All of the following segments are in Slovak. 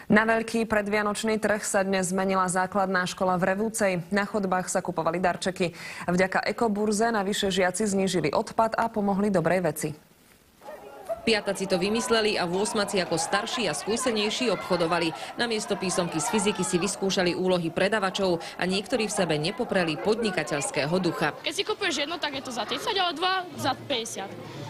Na veľký predvianočný trh sa dnes zmenila základná škola v Revúcej. Na chodbách sa kupovali darčeky. Vďaka ekoburze navyše žiaci znížili odpad a pomohli dobrej veci. Piataci to vymysleli a vôsmaci ako starší a skúsenejší obchodovali. Namiesto písomky z fyziky si vyskúšali úlohy predavačov a niektorí v sebe nepopreli podnikateľského ducha. Keď si kupuješ jedno, tak je to za 30, ale dva za 50.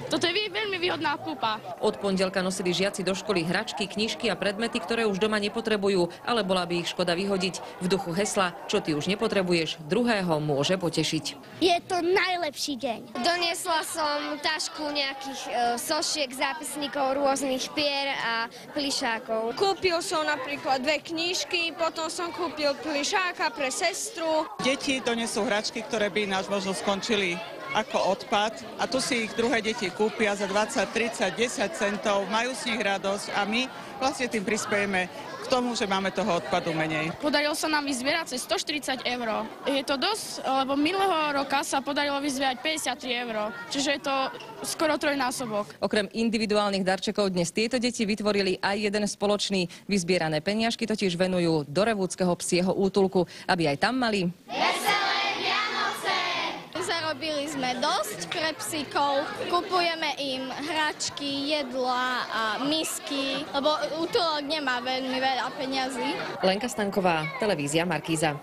Toto je veľmi výhodná kúpa. Od pondelka nosili žiaci do školy hračky, knižky a predmety, ktoré už doma nepotrebujú, ale bola by ich škoda vyhodiť. V duchu hesla, čo ty už nepotrebuješ, druhého môže potešiť. Je to najlepší deň. Doniesla som tašku nejakých sošiek, zápisníkov, rôznych pier a plišákov. Kúpil som napríklad 2 knižky, potom som kúpil plišáka pre sestru. Deti donesú hračky, ktoré by ináč možno skončili ako odpad, a tu si ich druhé deti kúpia za 20, 30, 10 centov, majú z nich radosť a my vlastne tým prispiejeme k tomu, že máme toho odpadu menej. Podarilo sa nám vyzbierať cez 140 eur. Je to dosť, lebo minulého roka sa podarilo vyzbierať 53 eur, čiže je to skoro trojnásobok. Okrem individuálnych darčekov dnes tieto deti vytvorili aj jeden spoločný. Vyzbierané peniažky totiž venujú do Revúckeho psieho útulku, aby aj tam mali Zarobili sme dosť pre psíkov, kupujeme im hračky, jedla a misky, lebo útulok nemá veľmi veľa peňazí. Lenka Stanková, televízia Markíza.